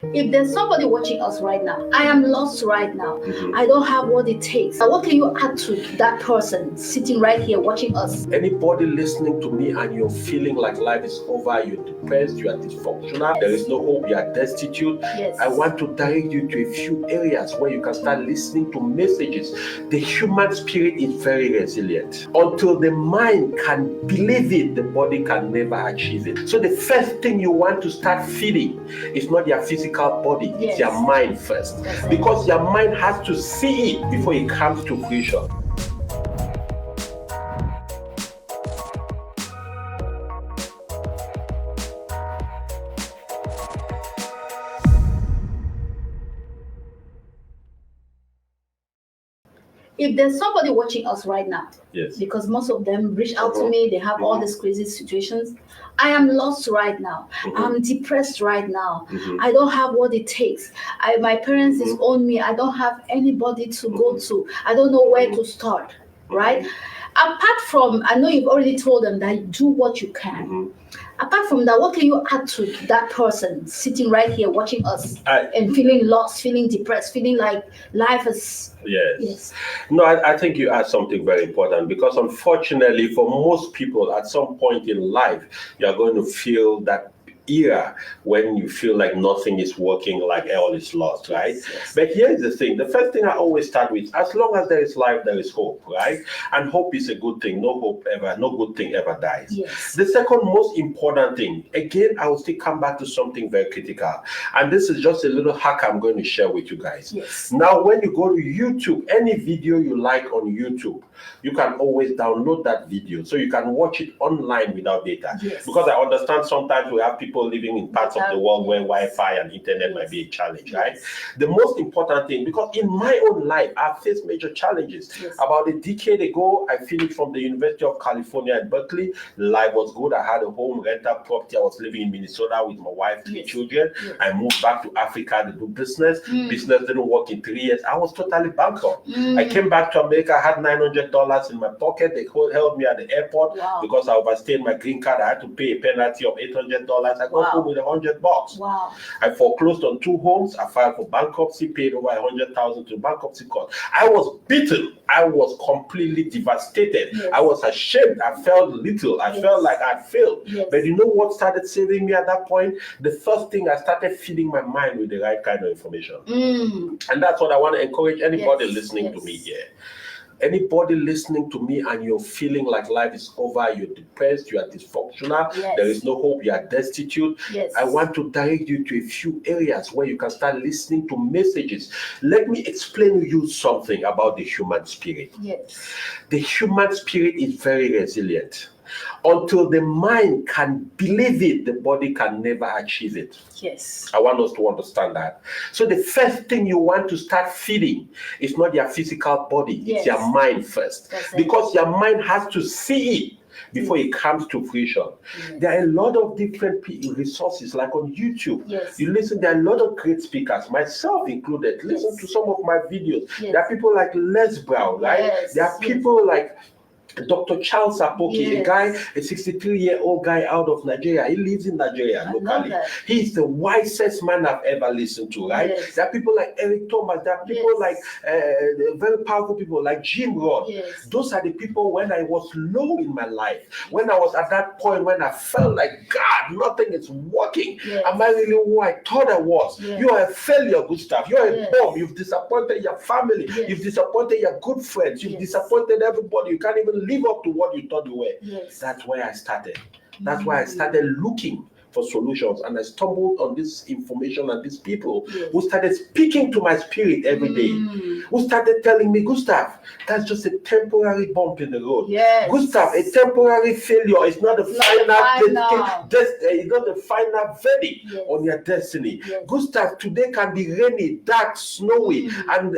If there's somebody watching us right now, I am lost right now. I don't have what it takes. What can you add to that person sitting right here watching us? Anybody listening to me and you're feeling like life is over, you're depressed, you are dysfunctional, there is no hope, you are destitute, I want to direct you to a few areas where you can start listening to messages. The human spirit is very resilient. Until the mind can believe it, the body can never achieve it. So the first thing you want to start feeding is not your physical body, it's your mind first. Because your mind has to see it before it comes to fruition. If there's somebody watching us right now, because most of them reach out to me, they have all these crazy situations. I am lost right now. I'm depressed right now. I don't have what it takes. My parents disown me. I don't have anybody to go to. I don't know where to start, right? Apart from, I know you've already told them that you do what you can. Apart from that, what can you add to that person sitting right here watching us and feeling lost, feeling depressed, feeling like life is... Yes. No, I think you add something very important, because unfortunately for most people at some point in life, you're going to feel that era when you feel like nothing is working, like all is lost, right? But here's the thing. The first thing I always start with, as long as there is life, there is hope, right? And hope is a good thing. No good thing ever dies. The second most important thing, again, I will still come back to something very critical. And this is just a little hack I'm going to share with you guys. Now, when you go to YouTube, any video you like on YouTube, you can always download that video so you can watch it online without data. Because I understand sometimes we have people living in parts of the world where Wi-Fi and internet might be a challenge, right? The most important thing, because in my own life, I've faced major challenges. About a decade ago, I finished from the University of California at Berkeley. Life was good. I had a home, rental property. I was living in Minnesota with my wife, 3 children. I moved back to Africa to do business. Business didn't work in 3 years. I was totally bankrupt. I came back to America, I had $900 in my pocket. They held me at the airport because I overstayed my green card. I had to pay a penalty of $800. I got home with $100. I foreclosed on 2 homes. I filed for bankruptcy, paid over $100,000 to bankruptcy court. I was beaten. I was completely devastated. I was ashamed. I felt little. I felt like I'd failed. But you know what started saving me at that point? The first thing, I started feeding my mind with the right kind of information. And that's what I want to encourage anybody listening to me here. Anybody listening to me and you're feeling like life is over, you're depressed, you are dysfunctional, there is no hope, you are destitute, I want to direct you to a few areas where you can start listening to messages. Let me explain to you something about the human spirit. The human spirit is very resilient. Until the mind can believe it, the body can never achieve it. I want us to understand that. So the first thing you want to start feeding is not your physical body, it's your mind first. Because your mind has to see it before it comes to fruition. There are a lot of different resources, like on YouTube. You listen, there are a lot of great speakers, myself included. Listen to some of my videos. There are people like Les Brown, right? There are people like Dr. Charles Apoki, a guy, a 63-year-old guy out of Nigeria. He lives in Nigeria locally. He's the wisest man I've ever listened to, right? There are people like Eric Thomas. There are people like very powerful people like Jim Rohn. Those are the people when I was low in my life, when I was at that point when I felt like, God, nothing is working. Am I really who I thought I was? You are a failure, Gustav. You are a bomb. You've disappointed your family. You've disappointed your good friends. You've disappointed everybody. You can't even live up to what you thought you were. That's where I started. That's why I started looking for solutions, and I stumbled on this information and these people who started speaking to my spirit every day, who started telling me, Gustav, that's just a temporary bump in the road. Gustav, a temporary failure is not the it's not the final verdict on your destiny. Gustav, today can be rainy, dark, snowy, and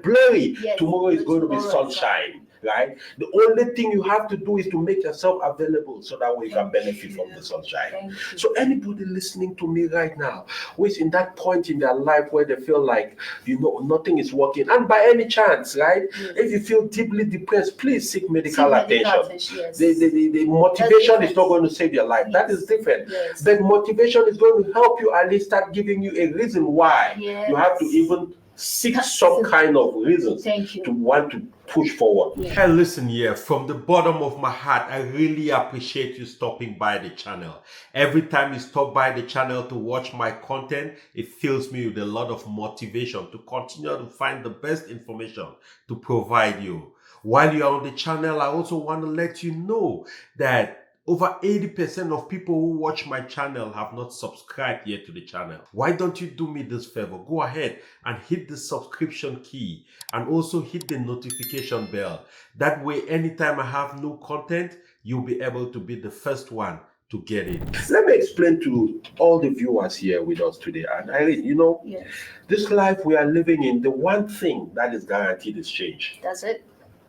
blurry. Tomorrow is going to be sunshine. right? The only thing you have to do is to make yourself available so that way you can benefit from the sunshine. So anybody listening to me right now who is in that point in their life where they feel like, nothing is working, and by any chance, right, if you feel deeply depressed, please seek medical attention. Yes. The motivation is not going to save your life. That is different. But motivation is going to help you at least start giving you a reason why you have to even seek some kind of reasons to want to push forward. Hey, listen here, from the bottom of my heart, I really appreciate you stopping by the channel. Every time you stop by the channel to watch my content, it fills me with a lot of motivation to continue to find the best information to provide you. While you're on the channel, I also want to let you know that over 80% of people who watch my channel have not subscribed yet to the channel. Why don't you do me this favor? Go ahead and hit the subscription key and also hit the notification bell. That way, anytime I have new content, you'll be able to be the first one to get it. Let me explain to all the viewers here with us today. And Irene, this life we are living in, the one thing that is guaranteed is change. That's it.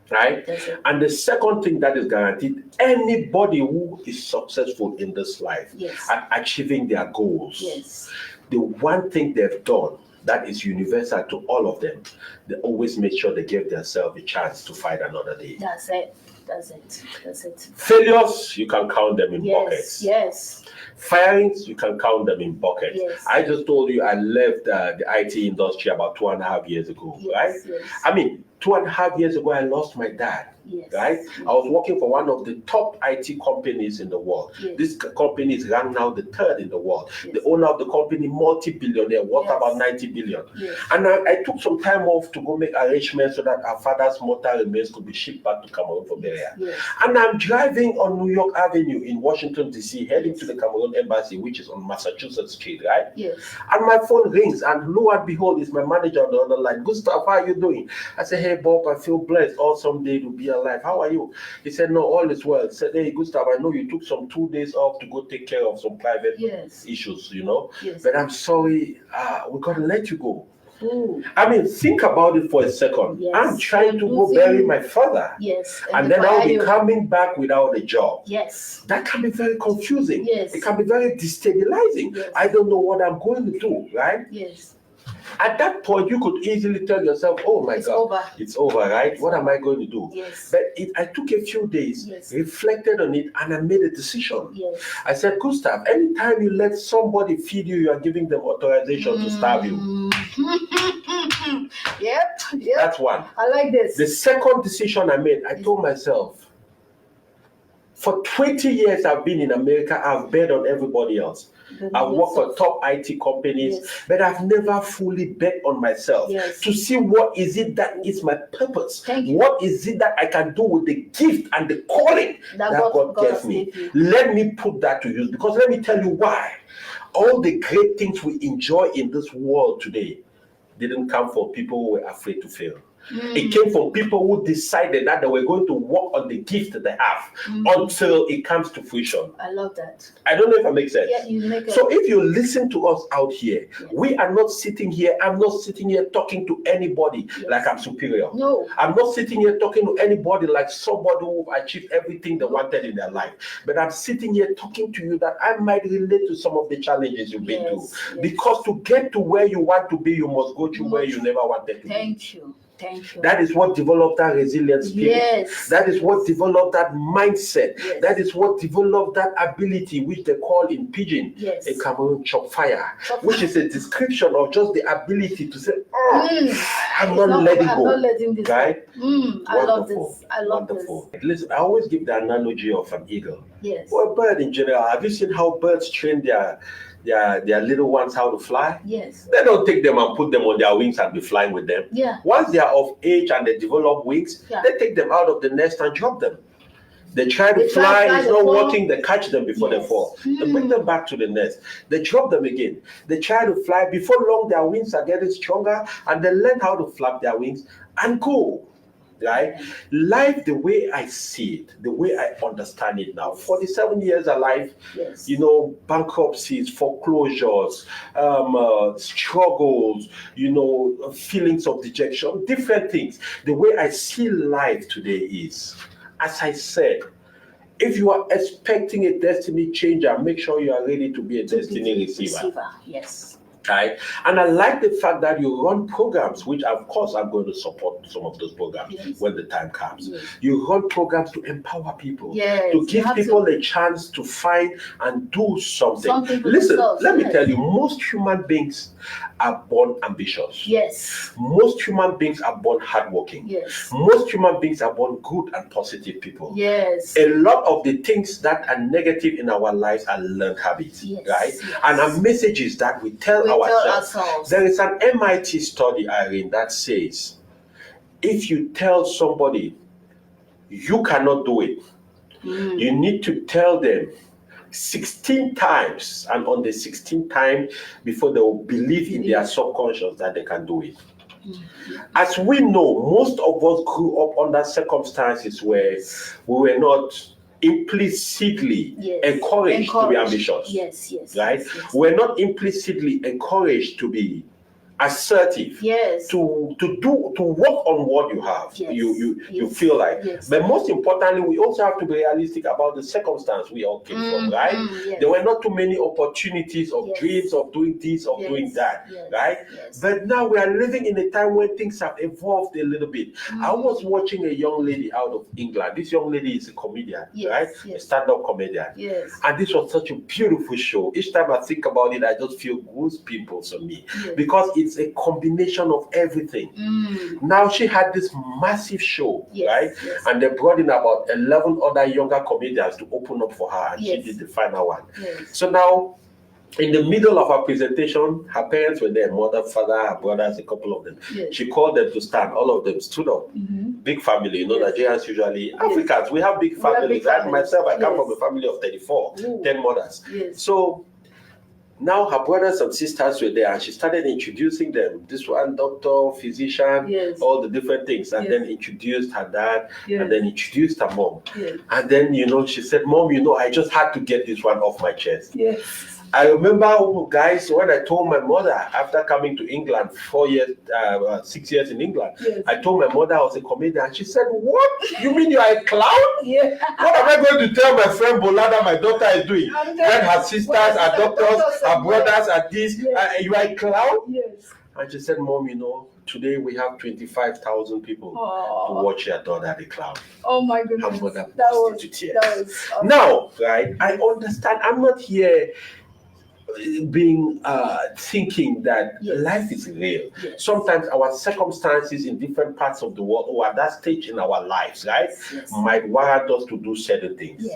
Right? And the second thing that is guaranteed, anybody who is successful in this life at achieving their goals, the one thing they've done that is universal to all of them, they always make sure they give themselves a chance to fight another day. That's it. Failures, you can count them in buckets. Firings, you can count them in buckets. I just told you I left the IT industry about 2.5 years ago, right? I mean, 2.5 years ago, I lost my dad. Right? I was working for one of the top IT companies in the world. This company is ranked now the third in the world. The owner of the company, multi-billionaire, worth about 90 billion. And I took some time off to go make arrangements so that our father's mortal remains could be shipped back to Cameroon for burial. And I'm driving on New York Avenue in Washington, D.C., heading to the Cameroon embassy, which is on Massachusetts Street, right? And my phone rings, and lo and behold, it's my manager on the other line. Gustav, how are you doing? I said, hey, Bob, I feel blessed. Awesome day to be alive. How are you? He said, no, all is well. He said, hey, Gustav, I know you took some 2 days off to go take care of some private issues, but I'm sorry, we got to let you go. I mean, think about it for a second. I'm trying to go bury my father. And then I'll be coming back without a job. That can be very confusing. It can be very destabilizing. I don't know what I'm going to do, right? At that point, you could easily tell yourself, oh my God, it's over, right? What am I going to do? But I took a few days, reflected on it, and I made a decision. I said, Gustav, anytime you let somebody feed you, you are giving them authorization to starve you. That's one. I like this. The second decision I made, I told myself, for 20 years I've been in America, I've bet on everybody else. I've worked for top IT companies, but I've never fully bet on myself to see what is it that is my purpose. What is it that I can do with the gift and the calling that God gave me. Let me put that to use, because let me tell you why. All the great things we enjoy in this world today didn't come from people who were afraid to fail. It came from people who decided that they were going to work on the gift that they have until it comes to fruition. I love that. I don't know if I make sense. You make so if you listen to us out here, we are not sitting here. I'm not sitting here talking to anybody like I'm superior. No. I'm not sitting here talking to anybody like somebody who achieved everything they wanted in their life. But I'm sitting here talking to you that I might relate to some of the challenges you've been through. Because to get to where you want to be, you must go through where you never wanted to be. Thank you. That is what developed that resilient spirit. That is what developed that mindset. That is what developed that ability, which they call in pidgin a Cameroon chop fire, which is a description of just the ability to say, I'm not letting go. Not letting this right? I love this. I love this. Listen, I always give the analogy of an eagle. Or a bird in general. Have you seen how birds train their little ones how to fly? They don't take them and put them on their wings and be flying with them. Once they are of age and they develop wings, they take them out of the nest and drop them. They try to fly, it's not working, they catch them before they fall. They bring them back to the nest. They drop them again. They try to fly. Before long, their wings are getting stronger and they learn how to flap their wings and go. right? Life, the way I see it, the way I understand it now, 47 years alive, you know, bankruptcies, foreclosures, struggles, you know, feelings of dejection, different things. The way I see life today is, as I said, if you are expecting a destiny changer, make sure you are ready to be a destiny receiver. Yes. Right? And I like the fact that you run programs, which of course I'm going to support some of those programs when the time comes. You run programs to empower people, to give people a chance to find and do something. Listen, let me tell you, most human beings are born ambitious. Yes. Most human beings are born hardworking. Yes. Most human beings are born good and positive people. Yes. A lot of the things that are negative in our lives are learned habits, right? And our messages that we tell ourselves. There is an MIT study, Irene, that says if you tell somebody you cannot do it, you need to tell them 16 times, and on the 16th time before they will believe in their subconscious that they can do it. As we know, most of us grew up under circumstances where we were not implicitly encouraged to be ambitious. Right? We're not implicitly encouraged to be assertive, to work on what you have, you feel like. But most importantly, we also have to be realistic about the circumstance we all came from, right? There were not too many opportunities of dreams of doing this or doing that, right? But now we are living in a time when things have evolved a little bit. I was watching a young lady out of England. This young lady is a comedian, right? A stand-up comedian. And this was such a beautiful show. Each time I think about it, I just feel goosebumps on me because it's a combination of everything. Now she had this massive show, right? And they brought in about 11 other younger comedians to open up for her, and she did the final one. So now, in the middle of her presentation, her parents were there, mother, father, her brothers, a couple of them. She called them to stand. All of them stood up. Big family, you know, Nigerians usually, Africans, we have big families. Myself, I come from a family of 34, 10 mothers. So now her brothers and sisters were there, and she started introducing them. This one, doctor, physician, all the different things, and then introduced her dad, and then introduced her mom. And then, you know, she said, Mom, you know, I just had to get this one off my chest. I remember, guys, when I told my mother after coming to England 6 years in England, I told my mother I was a comedian, and she said, "What? You mean you are a clown? What am I going to tell my friend Bolada my daughter is doing? When her sisters are doctors, her brothers are this, you are a clown?" And she said, "Mom, you know, today we have 25,000 people to watch your daughter the clown." Oh my goodness. Her mother burst into tears. Awesome. Now, right, I understand. I'm not here being thinking that life is real. Sometimes our circumstances in different parts of the world or at that stage in our lives, right, might warrant us to do certain things.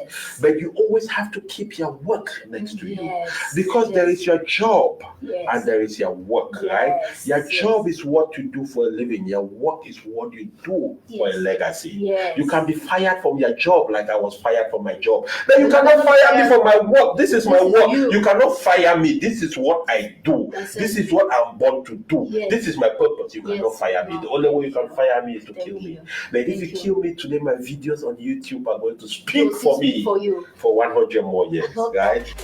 But you always have to keep your work next to you, because there is your job and there is your work, right? Your job is what you do for a living. Your work is what you do for a legacy. You can be fired from your job like I was fired from my job. Then you cannot fire me for my work. This is my work. You cannot fire me. This is what I do. This is what I'm born to do. This is my purpose. You cannot fire me. The only way you can fire me is to kill me. But if you kill me today, my videos on YouTube are going to speak for me for 100 more years, right?